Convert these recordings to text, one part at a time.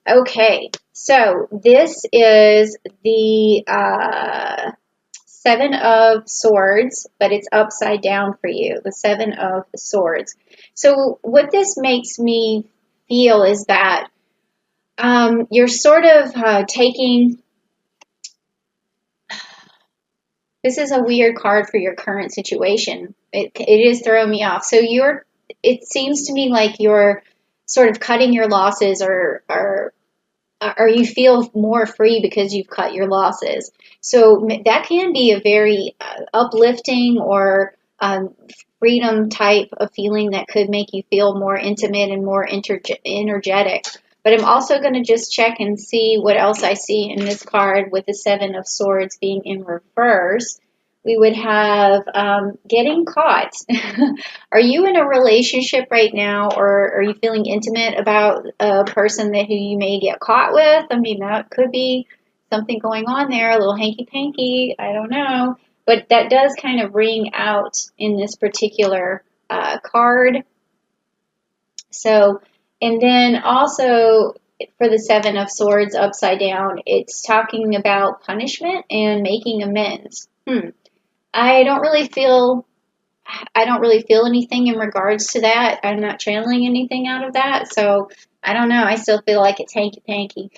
Okay, so this is the Seven of Swords, but it's upside down for you, the Seven of Swords. So what this makes me feel is that you're sort of taking, this is a weird card for your current situation. It is throwing me off. So it seems to me like you're sort of cutting your losses or you feel more free because you've cut your losses. So that can be a very uplifting or freedom type of feeling that could make you feel more intimate and more energetic. But I'm also going to just check and see what else I see in this card with the Seven of Swords being in reverse. We would have getting caught. Are you in a relationship right now, or are you feeling intimate about a person that who you may get caught with? I mean, that could be something going on there, a little hanky-panky, I don't know. But that does kind of ring out in this particular card. So, and then also for the Seven of Swords upside down, it's talking about punishment and making amends. I don't really feel anything in regards to that. I'm not channeling anything out of that. So I don't know. I still feel like it's hanky panky.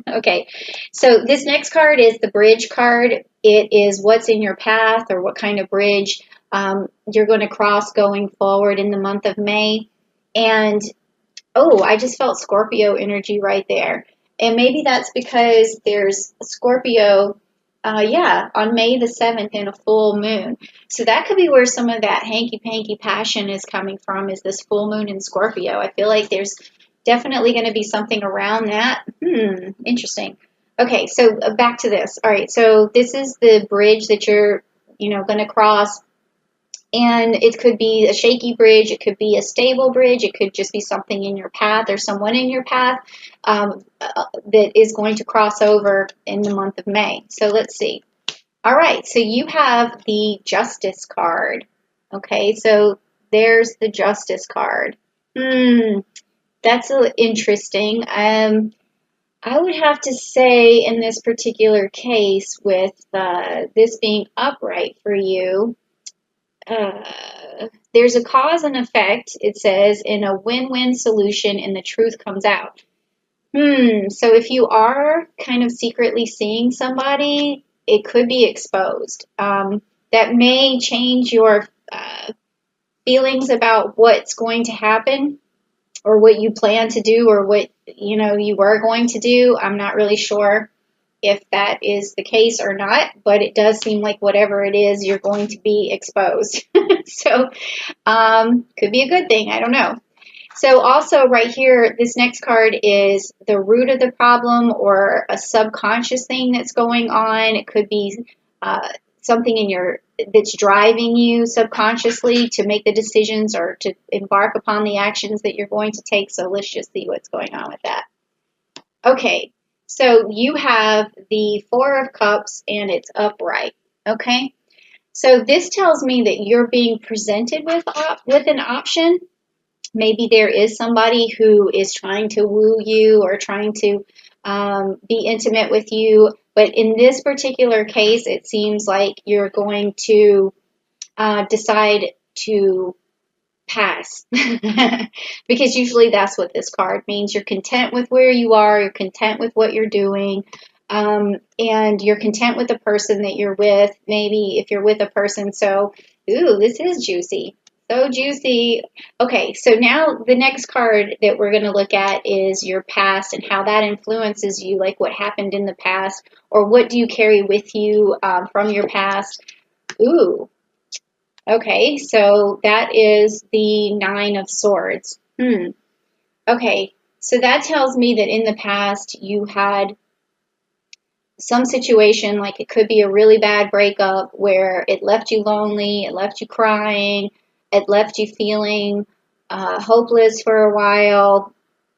Okay. So this next card is the bridge card. It is what's in your path or what kind of bridge you're going to cross going forward in the month of May. And oh, I just felt Scorpio energy right there. And maybe that's because there's Scorpio on May the 7th in a full moon. So that could be where some of that hanky-panky passion is coming from, is this full moon in Scorpio. I feel like there's definitely going to be something around that. Interesting. Okay, so back to this. All right, so this is the bridge that you're, going to cross. And it could be a shaky bridge, it could be a stable bridge, it could just be something in your path or someone in your path that is going to cross over in the month of May. So let's see. All right, so you have the Justice card. Okay, so there's the Justice card. That's interesting. I would have to say in this particular case with this being upright for you, there's a cause and effect, it says, in a win-win solution, and the truth comes out. So if you are kind of secretly seeing somebody, it could be exposed. That may change your feelings about what's going to happen or what you plan to do or what, you were going to do. I'm not really sure if that is the case or not, but it does seem like whatever it is, you're going to be exposed. So, could be a good thing. I don't know. So also right here, this next card is the root of the problem or a subconscious thing that's going on. It could be something that's driving you subconsciously to make the decisions or to embark upon the actions that you're going to take. So let's just see what's going on with that. Okay. So you have the Four of Cups and it's upright, okay? So this tells me that you're being presented with an option. Maybe there is somebody who is trying to woo you or trying to be intimate with you. But in this particular case, it seems like you're going to decide to pass because usually that's what this card means. You're content with where you are, you're content with what you're doing, and you're content with the person that you're with. Maybe if you're with a person, so this is juicy, so juicy. Okay, so now the next card that we're going to look at is your past and how that influences you, like what happened in the past or what do you carry with you from your past. Okay, so that is the Nine of Swords. Okay, so that tells me that in the past you had some situation, like it could be a really bad breakup where it left you lonely, it left you crying, it left you feeling hopeless for a while,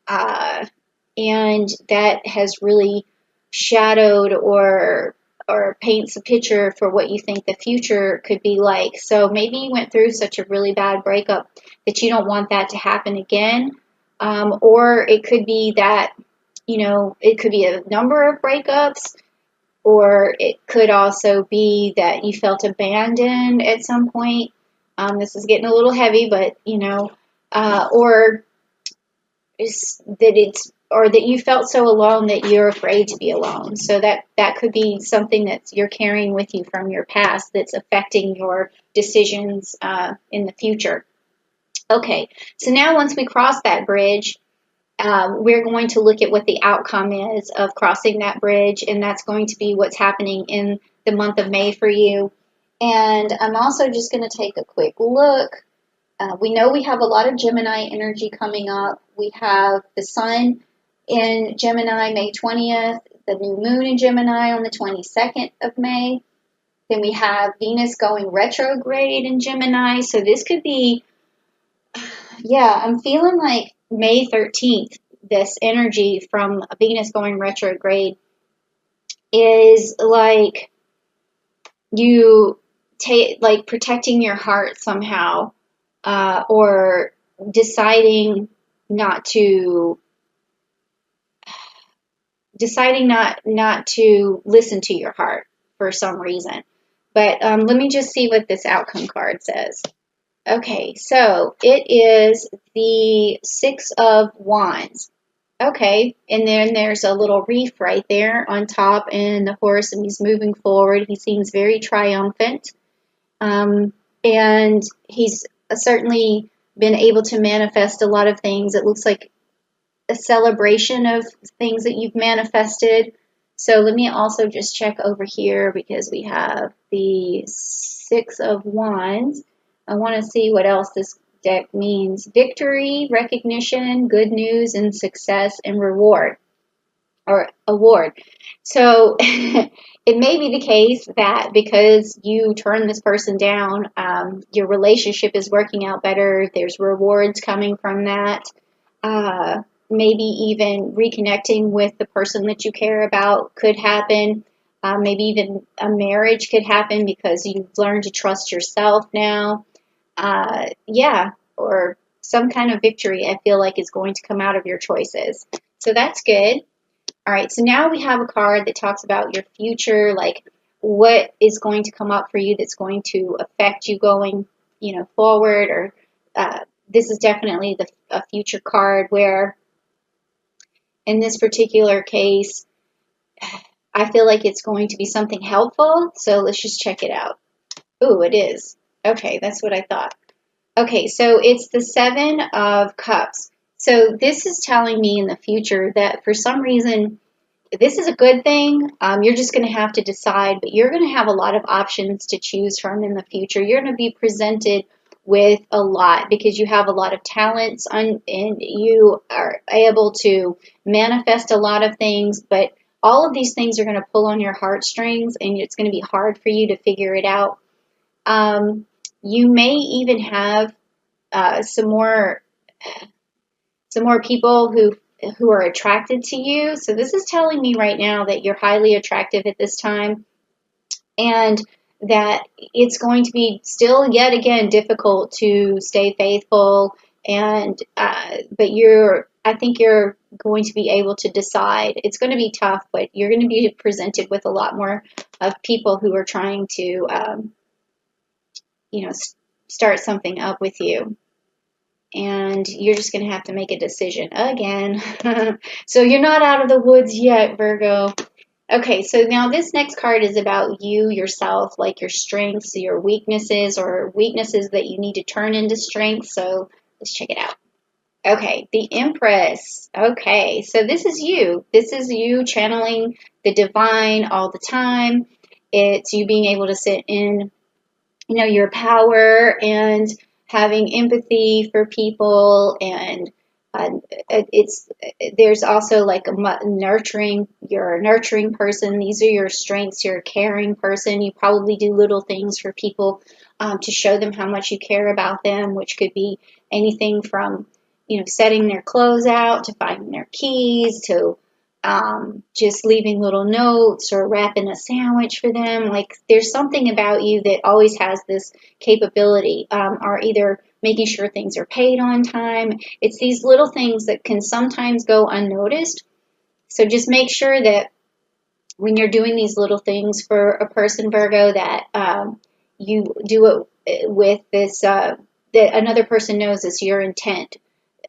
and that has really shadowed or paints a picture for what you think the future could be like. So maybe you went through such a really bad breakup that you don't want that to happen again. Or it could be that, it could be a number of breakups, or it could also be that you felt abandoned at some point. This is getting a little heavy, but or or that you felt so alone that you're afraid to be alone. So that could be something that you're carrying with you from your past that's affecting your decisions in the future. Okay, so now once we cross that bridge, we're going to look at what the outcome is of crossing that bridge, and that's going to be what's happening in the month of May for you. And I'm also just going to take a quick look. We know we have a lot of Gemini energy coming up. We have the Sun in Gemini May 20th, the new moon in Gemini on the 22nd of May. Then we have Venus going retrograde in Gemini. So this could be, yeah, I'm feeling like May 13th, this energy from Venus going retrograde is like you take, like protecting your heart somehow, or deciding not to listen to your heart for some reason. But let me just see what this outcome card says. Okay, so it is the Six of Wands. Okay, and then there's a little reef right there on top, and the horse, and he's moving forward. He seems very triumphant, and he's certainly been able to manifest a lot of things. It looks like a celebration of things that you've manifested. So let me also just check over here because we have the Six of Wands. I want to see what else this deck means. Victory, recognition, good news, and success and reward or award. So it may be the case that because you turn this person down, your relationship is working out better. There's rewards coming from that. Maybe even reconnecting with the person that you care about could happen. Maybe even a marriage could happen because you've learned to trust yourself now. Yeah, or some kind of victory I feel like is going to come out of your choices. So that's good. All right, so now we have a card that talks about your future, like what is going to come up for you that's going to affect you going, forward. Or this is definitely a future card where, in this particular case, I feel like it's going to be something helpful. So let's just check it out. Ooh, it is. Okay, that's what I thought. Okay, so it's the Seven of Cups. So this is telling me in the future that for some reason, this is a good thing. You're just going to have to decide, but you're going to have a lot of options to choose from in the future. You're going to be presented with a lot because you have a lot of talents and you are able to manifest a lot of things, but all of these things are going to pull on your heartstrings and it's going to be hard for you to figure it out. You may even have some more people who are attracted to you. So this is telling me right now that you're highly attractive at this time, and that it's going to be still yet again difficult to stay faithful. And but I think you're going to be able to decide. It's going to be tough, but you're going to be presented with a lot more of people who are trying to start something up with you. And you're just going to have to make a decision again. So you're not out of the woods yet, Virgo. Okay, so now this next card is about you, yourself, like your strengths, your weaknesses, or weaknesses that you need to turn into strengths. So let's check it out. Okay, the Empress. Okay, so this is you. This is you channeling the divine all the time. It's you being able to sit in, your power and having empathy for people, and there's also like nurturing. You're a nurturing person. These are your strengths. You're a caring person. You probably do little things for people to show them how much you care about them, which could be anything from setting their clothes out to finding their keys to just leaving little notes or wrapping a sandwich for them. Like there's something about you that always has this capability, or either making sure things are paid on time. It's these little things that can sometimes go unnoticed. So just make sure that when you're doing these little things for a person, Virgo, that you do it with this, that another person knows is your intent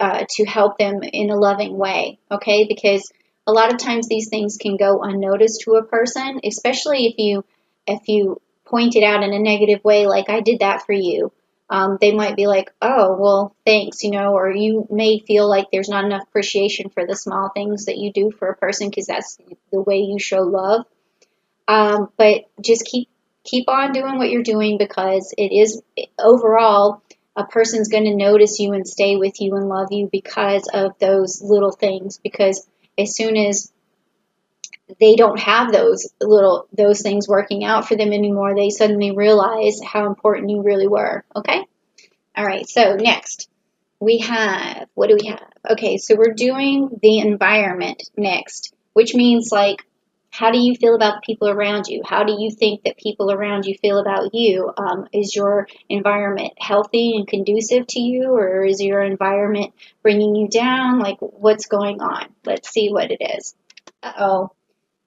to help them in a loving way, okay? Because a lot of times these things can go unnoticed to a person, especially if you point it out in a negative way, like I did that for you. They might be like, oh, well, thanks, or you may feel like there's not enough appreciation for the small things that you do for a person because that's the way you show love. But just keep on doing what you're doing because it is overall a person's going to notice you and stay with you and love you because of those little things. Because as soon as they don't have those things working out for them anymore, they suddenly realize how important you really were. Okay? All right. So next we have, what do we have? Okay, so we're doing the environment next, which means like, how do you feel about the people around you? How do you think that people around you feel about you? Is your environment healthy and conducive to you, or is your environment bringing you down? Like, what's going on? Let's see what it is. Uh-oh.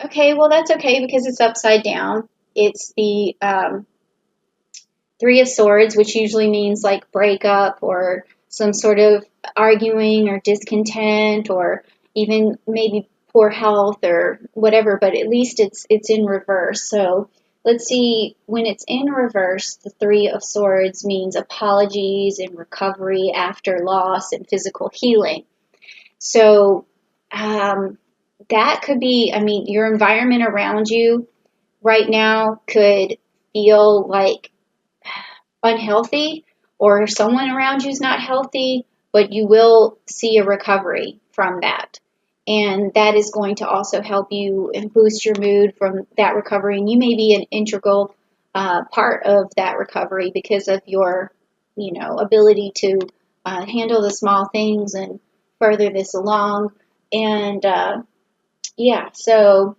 Okay, well, that's okay because it's upside down. It's the Three of Swords, which usually means like breakup or some sort of arguing or discontent or even maybe poor health or whatever, but at least it's in reverse. So let's see, when it's in reverse, the Three of Swords means apologies and recovery after loss and physical healing. So that could be, I mean, your environment around you right now could feel like unhealthy or someone around you is not healthy, but you will see a recovery from that. And that is going to also help you and boost your mood from that recovery. And you may be an integral part of that recovery because of your, ability to handle the small things and further this along. And yeah, so,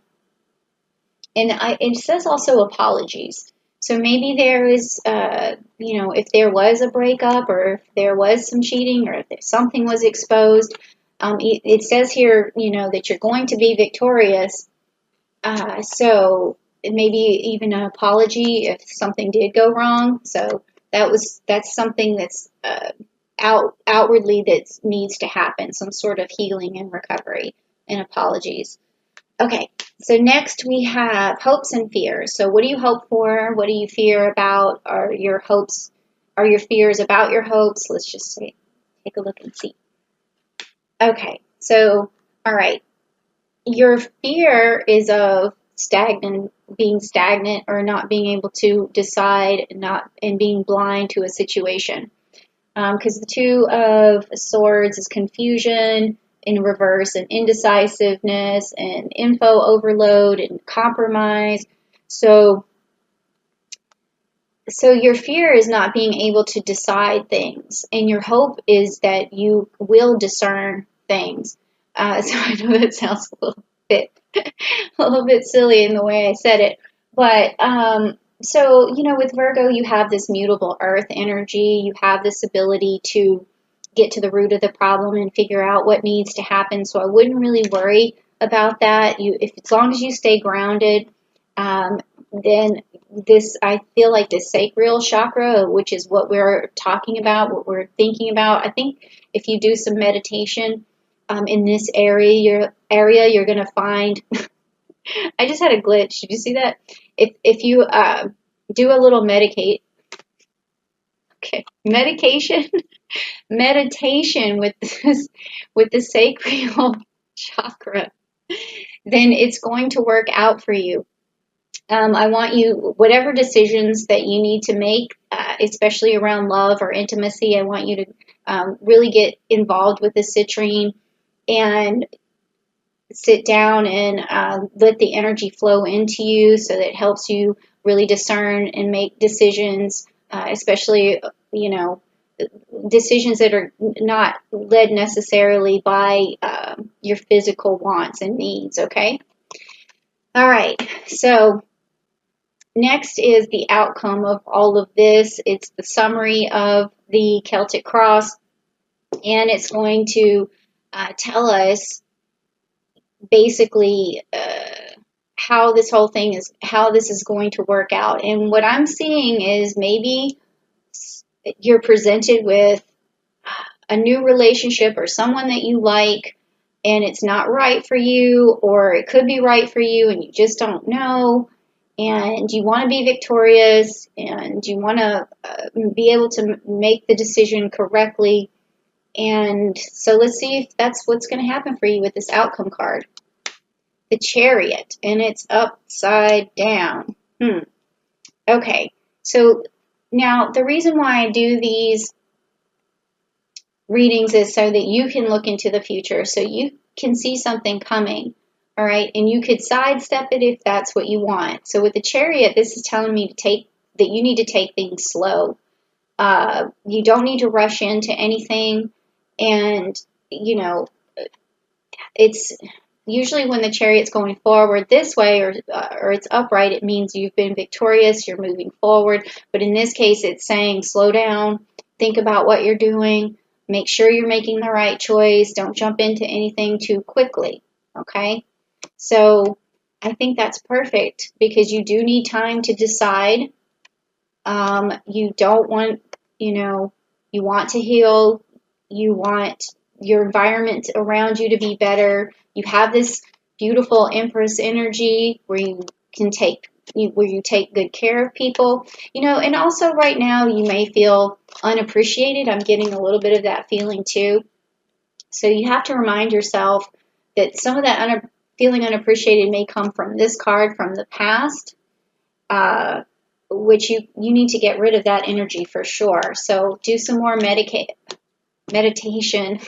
and it says also apologies. So maybe there is, if there was a breakup or if there was some cheating or if something was exposed, it says here, that you're going to be victorious. So maybe even an apology if something did go wrong. So that's something that's outwardly that needs to happen, some sort of healing and recovery and apologies. Okay, so next we have hopes and fears. So what do you hope for? What do you fear about? Are your fears about your hopes? Let's just take a look and see. Okay, so, all right. Your fear is of being stagnant or not being able to decide and being blind to a situation. Because the Two of Swords is confusion in reverse and indecisiveness and info overload and compromise. So your fear is not being able to decide things, and your hope is that you will discern things. So I know that sounds bit, a little bit silly in the way I said it, but so with Virgo, you have this mutable Earth energy. You have this ability to get to the root of the problem and figure out what needs to happen. So I wouldn't really worry about that. As long as you stay grounded, then I feel like the sacral chakra, which is what we're talking about, what we're thinking about. I think if you do some meditation in this area, you're going to find. I just had a glitch. Did you see that? If you do a little meditation meditation with the sacral chakra, then it's going to work out for you. I want you, whatever decisions that you need to make, especially around love or intimacy, I want you to really get involved with the citrine and sit down and let the energy flow into you so that it helps you really discern and make decisions, especially, decisions that are not led necessarily by your physical wants and needs, okay? All right, so next is the outcome of all of this. It's the summary of the Celtic cross, and it's going to tell us basically how this whole thing is, how this is going to work out. And what I'm seeing is maybe you're presented with a new relationship or someone that you like, and it's not right for you, or it could be right for you and you just don't know, and you want to be victorious, and you want to be able to make the decision correctly. And so let's see if that's what's going to happen for you with this outcome card. The Chariot, and it's upside down. Okay, so now the reason why I do these readings is so that you can look into the future, so you can see something coming, all right? And you could sidestep it if that's what you want. So with the Chariot, this is telling me that you need to take things slow. You don't need to rush into anything, and you know, it's usually when the Chariot's going forward this way, or it's upright, it means you've been victorious, you're moving forward. But in this case, it's saying slow down, think about what you're doing, make sure you're making the right choice, don't jump into anything too quickly, okay? So I think that's perfect because you do need time to decide. You don't want, you want to heal, you want your environment around you to be better. You have this beautiful Empress energy where you can take good care of people, and also right now you may feel unappreciated. I'm getting a little bit of that feeling too. So you have to remind yourself that some of that feeling unappreciated may come from this card from the past, which you need to get rid of that energy for sure. So do some more meditation